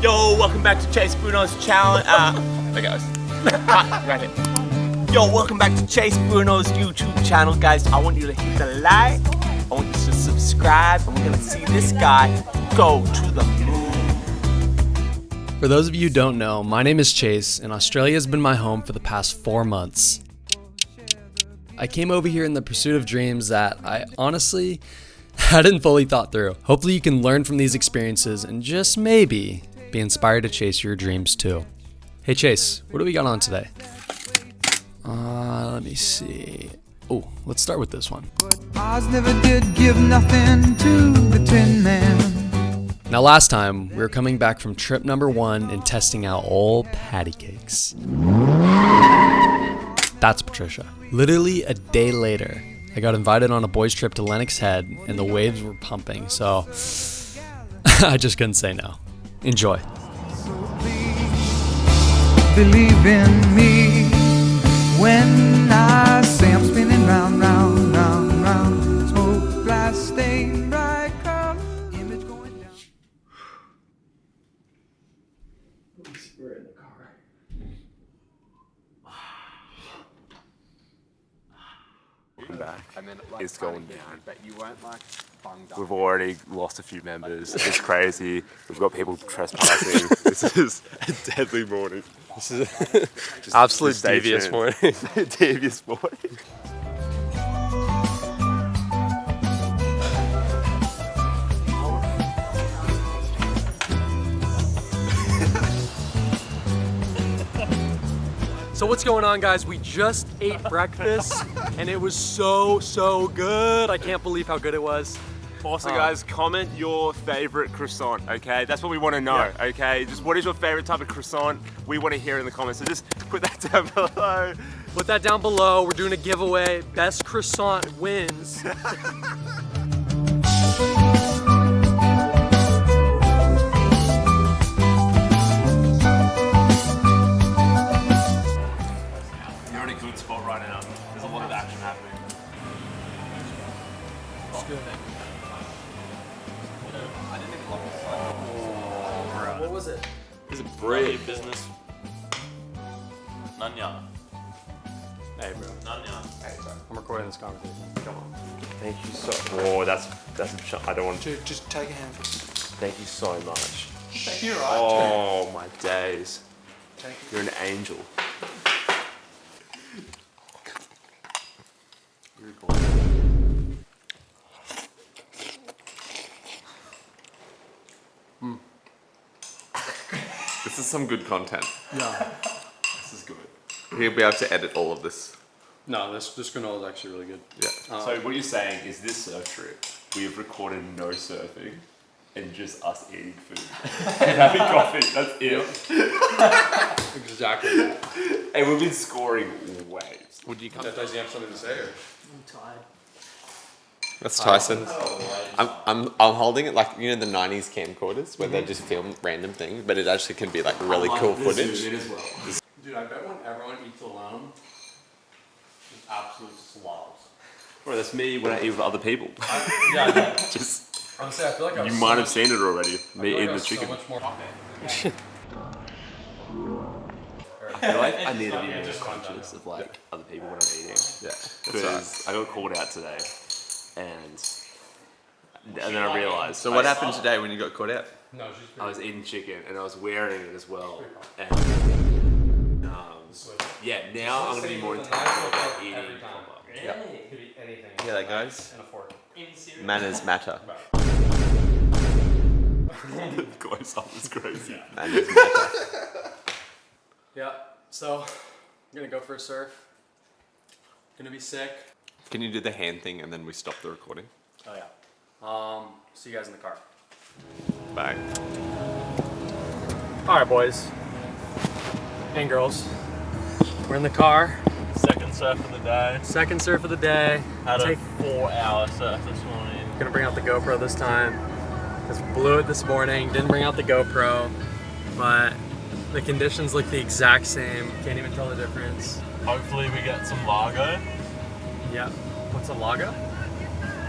Yo, welcome back to Chase Bruno's challenge. There goes. Right here. Yo, welcome back to Chase Bruno's YouTube channel, guys. I want you to hit the like. I want you to subscribe, and we're gonna see this guy go to the moon. For those of you who don't know, my name is Chase, and Australia has been my home for the past 4 months. I came over here in the pursuit of dreams that I honestly hadn't fully thought through. Hopefully you can learn from these experiences and just maybe be inspired to chase your dreams too. Hey Chase, what do we got on today? Let me see. Oh, let's start with this one. Oz never did give nothing to the Tin Man. Now last time, we were coming back from trip number 1 and testing out all patty cakes. That's Patricia. Literally a day later, I got invited on a boys' trip to Lennox Head and the waves were pumping, so I just couldn't say no. Enjoy. So please believe in me when I say I'm spinning round, round, round, round. Smoke, blast, stain, bright cloud, image going down. We're in the car. Back. It's going down. But you weren't like bunged up. We've already lost a few members. It's crazy. We've got people trespassing. This is a deadly morning. This is absolute devious morning. Devious morning. So what's going on, guys? We just ate breakfast and it was so good. I can't believe how good it was. Also, guys, comment your favorite croissant, okay? That's what we want to know, okay? Just what is your favorite type of croissant? We want to hear in the comments, so just put that down below. Put that down below. We're doing a giveaway. Best croissant wins. You're in a good spot right now. There's a lot of action happening. What was it? It's a bread. Business. Nanya. Hey, bro. Nanya. I'm recording this conversation. Come on. Thank you so. Oh, that's I don't want to. Dude, just take a handful. Thank you so much. You're right. Oh my days. You're an angel. This is some good content. Yeah. This is good. He'll be able to edit all of this. No, this granola is actually really good. Yeah. So what you're saying is this surf trip, we have recorded no surfing and just us eating food and having coffee. That's it. Exactly. And we've been scoring waves. Would you come? Does he have something to say? Or? I'm tired. That's Tyson. I'm holding it like, you know, the 90s camcorders where they just film random things, but it actually can be like really cool footage. As well. Dude, I bet when everyone eats alone, it's absolute slobs. Bro, that's me when I eat with other people. Yeah, Just honestly, I feel like you might have seen it already. Me eating the chicken. So much more. I need to be more conscious of like other people when I'm eating. Yeah. Because I got called out today, and then I realised. So what happened today when you got caught out? No, she's I was eating chicken and I was wearing it as well. And yeah, now I'm gonna be more intentional about eating proper. Yeah. It could be anything. Yeah, that guys. And a fork. Manners matter. Close up is crazy. Manners matter. Yeah, so I'm gonna go for a surf. Gonna be sick. Can you do the hand thing and then we stop the recording? Oh yeah. See you guys in the car. Bye. All right, boys and girls. We're in the car. Second surf of the day. Second surf of the day. Had a 4-hour surf this morning. Gonna bring out the GoPro this time. Just blew it this morning. Didn't bring out the GoPro, but the conditions look the exact same. Can't even tell the difference. Hopefully we get some lago. Yep. What's a lago?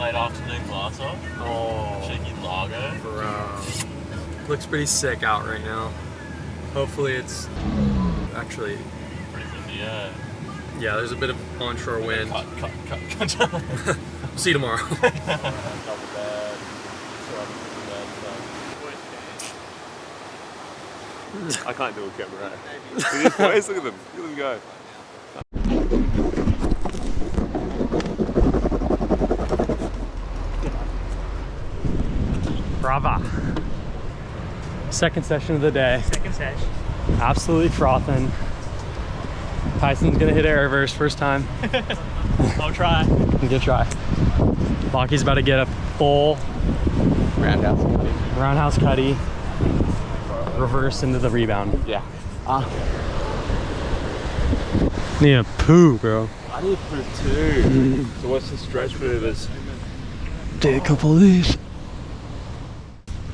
Late afternoon glass off. Oh, Cheeky lago. bro. Looks pretty sick out right now. Hopefully it's actually, Pretty windy, yeah. yeah, there's a bit of onshore wind. Cut. See you tomorrow. Not bad. I can't do a camera. These boys, look at them. Look at them go. Brava. Second session of the day. Second session. Absolutely frothing. Tyson's gonna hit air reverse first time. I'll try. Good try. Lockie's about to get a full roundhouse cutty. Reverse into the rebound. Yeah. Need a poo, bro. I need food too. So what's the stretch movers? Take a couple of these.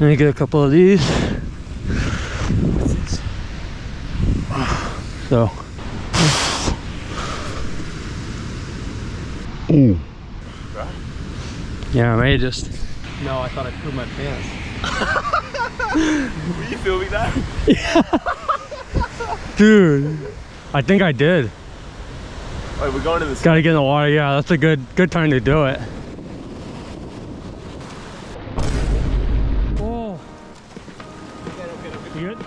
Let me get a couple of these. So. Yeah, I may just. No, I thought I pooped my pants. Were you filming that? Dude, I think I did. Wait, we're going in the Gotta get in the water. Yeah, that's a good time to do it. Oh. You good?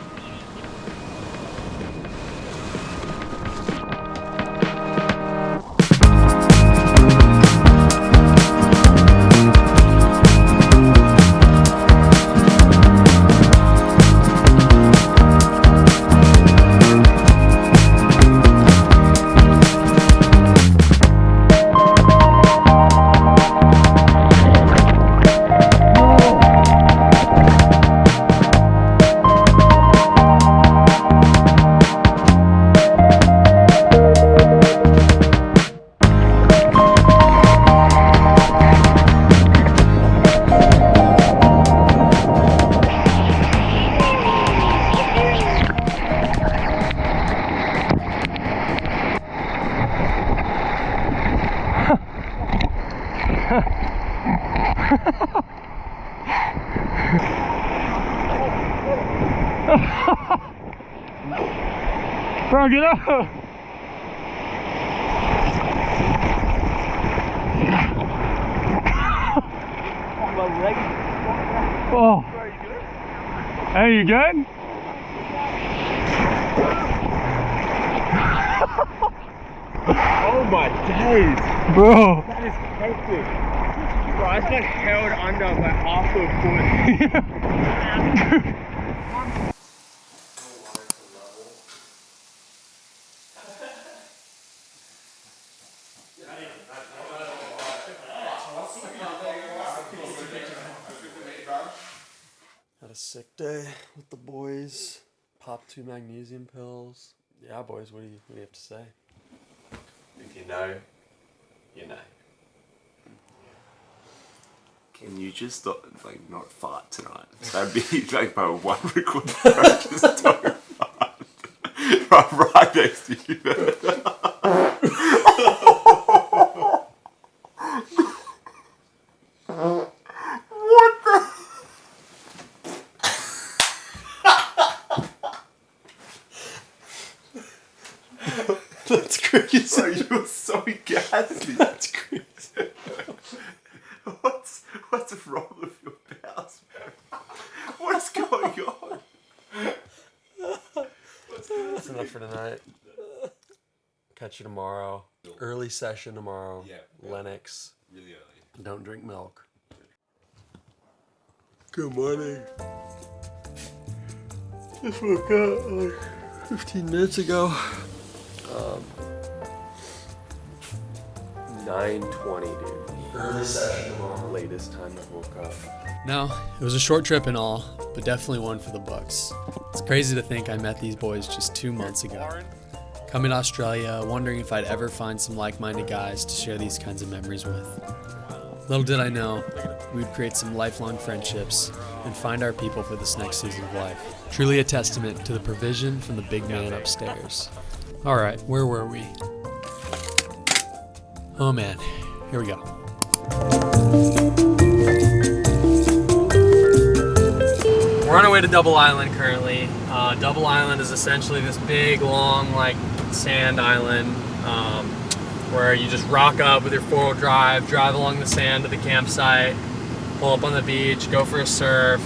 Bro, get up! Oh. Hey, you good? Oh my days! Bro. That is hectic. Bro, I just got held under like half a foot. Had a sick day with the boys. Popped 2 magnesium pills. Yeah, boys, what do you have to say? If you know, you know. Can you just not fart tonight? That'd be like my one request. Just don't fart. Right next to you. That's crazy. Bro, you're so gassy. That's crazy. What's wrong with your bowels, man? What is going on? That's enough for tonight. Catch you tomorrow. Early session tomorrow. Yeah. Lennox. Really early. Don't drink milk. Good morning. Just woke up like 15 minutes ago. 9:20, dude. Early session tomorrow. Latest time I woke up. No, it was a short trip and all, but definitely one for the books. It's crazy to think I met these boys just 2 months ago. Coming to Australia, wondering if I'd ever find some like-minded guys to share these kinds of memories with. Little did I know, we'd create some lifelong friendships and find our people for this next season of life. Truly a testament to the provision from the big man upstairs. All right, where were we? Oh man, here we go. We're on our way to Double Island currently. Double Island is essentially this big, long, like sand island where you just rock up with your 4-wheel drive along the sand to the campsite, pull up on the beach, go for a surf.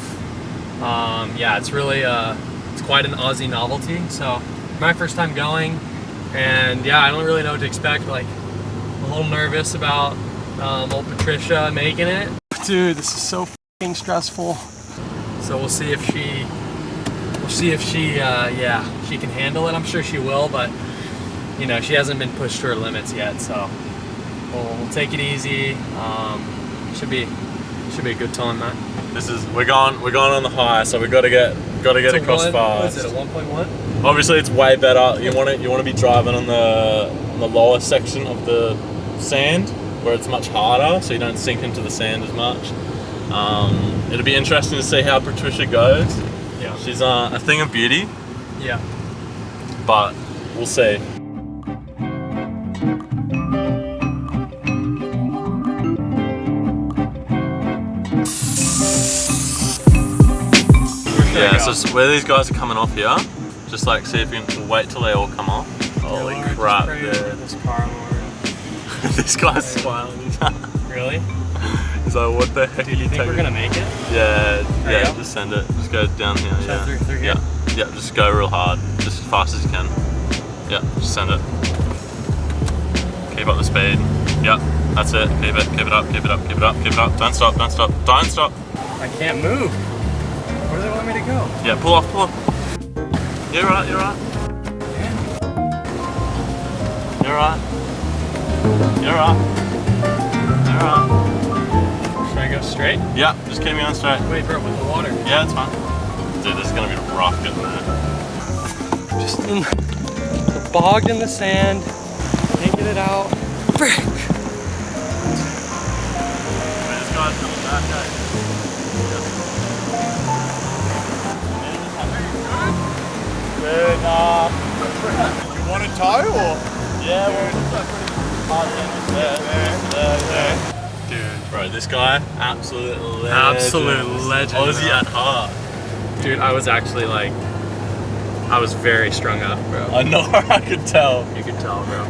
Yeah, it's really it's quite an Aussie novelty. So my first time going, and yeah, I don't really know what to expect. Like, I'm a little nervous about old Patricia making it. Dude, this is so f***ing stressful. So we'll see if she, yeah, she can handle it. I'm sure she will, but you know, she hasn't been pushed to her limits yet. So we'll take it easy. Should be a good time, man. We're going on the high, so we gotta get across fast. What is it, a 1.1? Obviously, it's way better. You want to be driving on the lower section of the sand where it's much harder, so you don't sink into the sand as much. It'll be interesting to see how Patricia goes. Yeah. She's a thing of beauty. Yeah. But we'll see. Yeah, so where these guys are coming off here, just like see if you can wait till they all come off. Holy crap, dude. This car, Lord. This guy's smiling. Really? He's like, what the heck? Do you think we're gonna make it? Yeah, There you go. just send it. Just go down here. Yeah. Through here? Yeah, just go real hard. Just as fast as you can. Yeah, just send it. Keep up the speed. Yeah, that's it. Keep it up, keep it up, keep it up, keep it up. Don't stop, don't stop, don't stop. I can't move. Where do they want me to go? Yeah, pull off, pull off. You're right, you're right. You're right. You're right. You're right. Should I go straight? Yeah, just keep me on straight. Wait, bro, with the water. Yeah, it's fine. Dude, this is gonna be rough getting there. Just in the bogged in the sand. Can't get it out. Frick! This guy's coming back, guys. Dude, You want a tow or? yeah, we're just like pretty hard there. Dude, bro, this guy, absolute legend. Absolute legend, Aussie bro. at heart. Dude, I was actually like, I was very strung up, bro. I know, I could tell. You could tell, bro.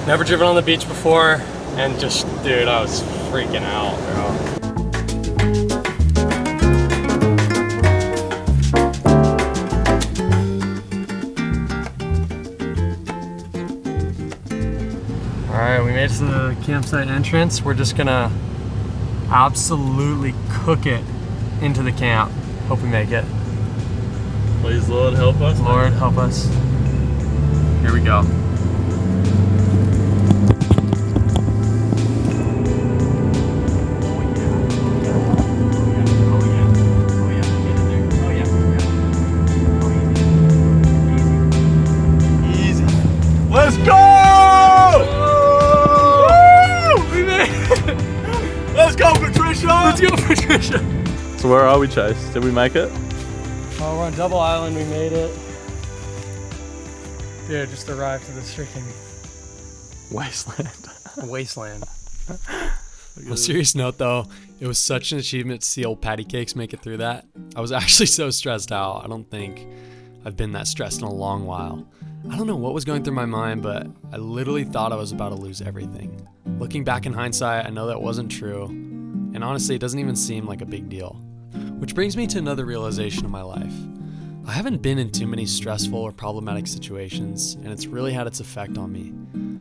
Never driven on the beach before, and just, dude, I was freaking out, bro. Alright, we made it to the campsite entrance. We're just gonna absolutely cook it into the camp. Hope we make it. Please, Lord, help us. Lord, help us. Here we go. Easy. Let's go! Woo! We made it! Let's go, Patricia! Let's go, Patricia! So where are we, Chase? Did we make it? Oh, we're on Double Island. We made it. Dude, just arrived to this freaking wasteland. On a serious note though, it was such an achievement to see old patty cakes make it through that. I was actually so stressed out. I don't think I've been that stressed in a long while. I don't know what was going through my mind, but I literally thought I was about to lose everything. Looking back in hindsight, I know that wasn't true. And honestly, it doesn't even seem like a big deal. Which brings me to another realization of my life. I haven't been in too many stressful or problematic situations, and it's really had its effect on me.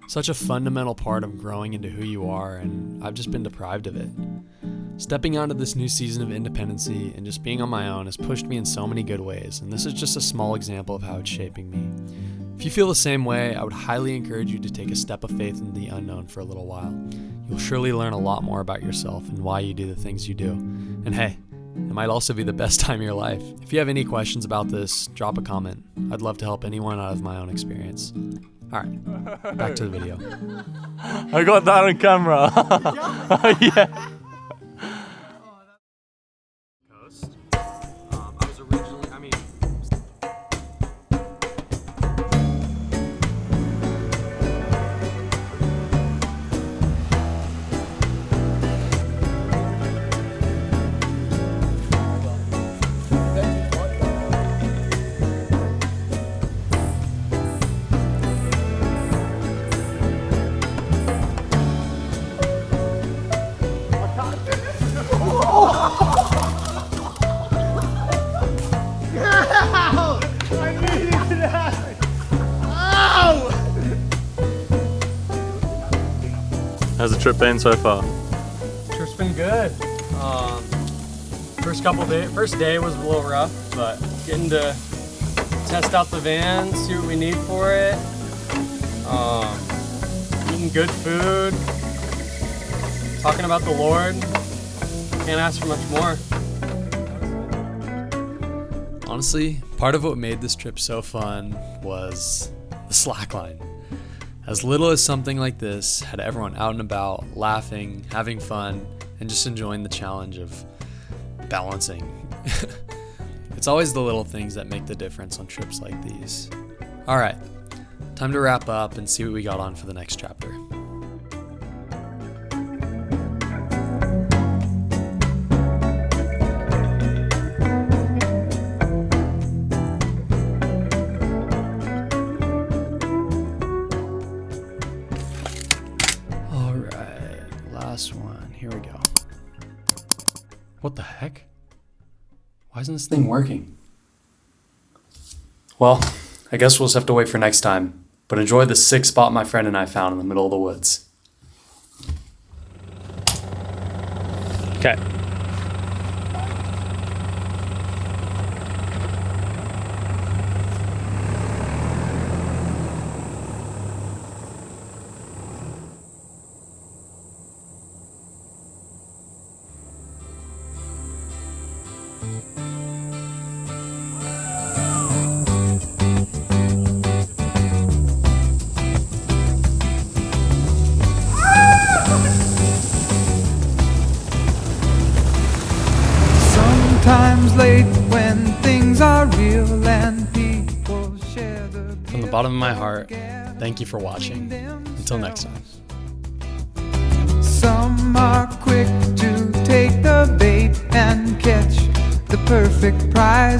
Such a fundamental part of growing into who you are, and I've just been deprived of it. Stepping onto this new season of independency and just being on my own has pushed me in so many good ways, and this is just a small example of how it's shaping me. If you feel the same way, I would highly encourage you to take a step of faith into the unknown for a little while. You'll surely learn a lot more about yourself and why you do the things you do. And hey, it might also be the best time of your life. If you have any questions about this, drop a comment. I'd love to help anyone out of my own experience. Alright, back to the video. I got that on camera. Yeah. I was originally, How's the trip been so far? Trip's been good. First day was a little rough, but getting to test out the van, see what we need for it. Eating good food, talking about the Lord. Can't ask for much more. Honestly, part of what made this trip so fun was the slackline. As little as something like this had everyone out and about, laughing, having fun, and just enjoying the challenge of balancing. It's always the little things that make the difference on trips like these. All right, time to wrap up and see what we got on for the next chapter. All right, last one. Here we go. What the heck? Why isn't this thing working? Well, I guess we'll just have to wait for next time. But enjoy the sick spot my friend and I found in the middle of the woods. Okay. Sometimes late when things are real and people share the From the bottom of my heart, thank you for watching. Until next time. Some are quick to take the bait and catch the perfect prize.